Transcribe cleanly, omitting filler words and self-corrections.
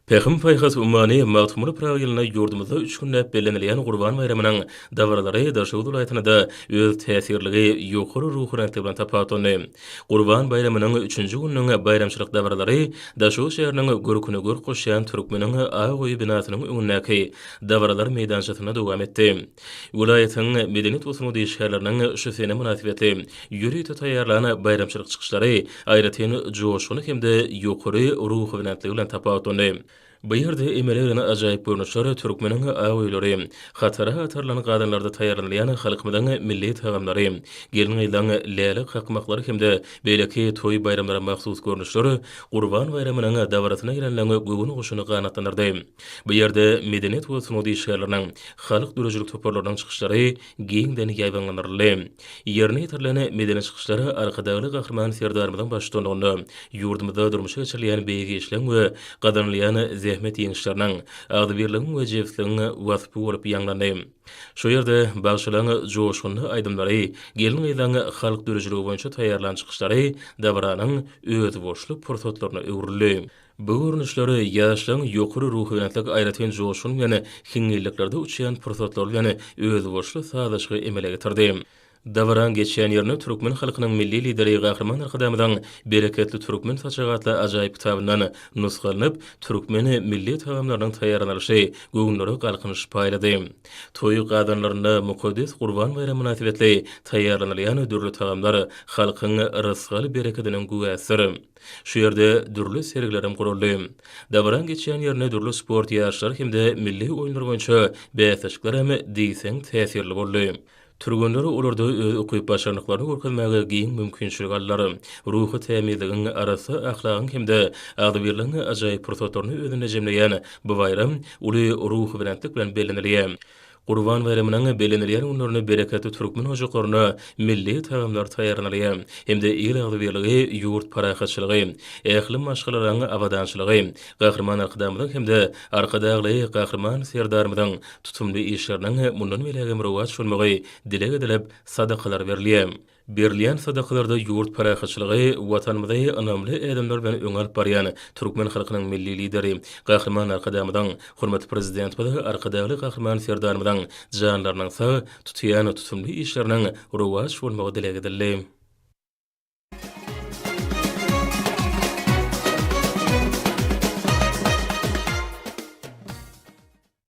Pehim Payhas Umani Mağtumulu Pragilina yurdumuzda 3 günläp bellenilýän Gurban bayramynyň dawarlary daşaw dolaytyna da öz täsirligi ýokary ruhurantly bilen tapatony. Gurban bayramynyň 3-nji günüň bayramçylyk dawarlary daşaw şäheriniň görküne gör goşýan türkmeniň Aýgoý binasynyň öňündäki dawarlar meýdançasyna dowam etdi. Vilayatyň medeniýet we sunudy şäherleriniň şu sene münasibetli ýürüýte taýýarlanan bayramçylyk çykyşlary aýratyn joşuny hemde ýokary ruhurantly bilen tapatony. Bu ýerde emelerine ajaýyp görnüşleri türkmeniň aýgoýlary, hatara-hatarlany gadanlarda taýýarlanýan halkymyň milli tagamlary, gelin aýlaň läle kakmaklary hemde beýleki toý bayramlara mahsus görnüşleri Gurban bayramynyň dawratyna girenleňe göwüni goşuny ganatlandyrdy. Bu ýerde medeniýet we sunudy şäherleriniň halk dürejlik toparlarynyň çykyşlary giňden ýaýbanlanyrly. Ýerine ýetirlene medeniýet çykyşlary arkadaly gahrman serdarymyň başçylygyny, ýurdumyzda durmuşa geçirilýän beýgi işleň we gadanlýan zähmet ýeňişleriniň agdybirligiň we jefsliginiň wasfy bolup ýanglandy. Şu ýerde bagşylaryň joşuny aýdymlary, gelin aýlaň halk dürejligi boýunça taýýarlanan çykyşlary dawaranyň öz boşluk pursatlaryna öwrüldi. Bu görnüşleri ýaşlaryň ýokary ruhiyatlyk aýratyn joşuny ýene hiňňeliklerde uçýan pursatlar bilen öz boşluk sadaşygy emele getirdi. Davaran geçen ýerine türkmen halkynyň milli lideri Gahrman Arkadamyň bereketli türkmen saçagatly ajaýyp kitabyndan nusgalanyp türkmeni milli tagamlarynyň taýýarlanyşy göwnleri galkynyş paýlady. Toý gadanlaryna mukaddes Gurban bayramyna münasibetli taýýarlanýan dürli tagamlar halkyň rızgaly bereketiniň güwäsir. Şu ýerde dürli sergilerim guruldy. Davaran geçen ýerine dürli sport ýaşlary hemde milli oýunlar boýunça bäsleşikler hem diýseň täsirli boldy. Türgünleri olurda öz okuyup başarılıklarını görkezmäge giň mümkinçilik allary, ruhy tämizligiň arasy ahlagyň hemde agdybirligiň ajaýyp pursatlaryny özüne jemleýän bu bayram uly ruhy bilentlik bilen bellenilýär. Gurban bayramynyň bellenilýän günlerini bereketli türkmen hojaklaryna milli tagamlar taýýarlanýar. Hemde el agdybirligi, ýurt parahatçylygy, ähli maşgalaryň abadançylygy, gahrman arkadamyň hemde arkadagy gahrman serdarymyň tutumly işleriniň mundan beläge rowat şolmagy dilek edilip sadakalar berilýär. Berliýän sadakalarda ýurt parahatçylygy, watanymyzda anamly edemler bilen öňalp barýan türkmen halkynyň milli lideri gahrman arkadamyň hormatly prezident we arkadaly gahrman serdarymyň janlarynyň sag tutýan tutumly işleriniň rowat şolmagy dilek edildi.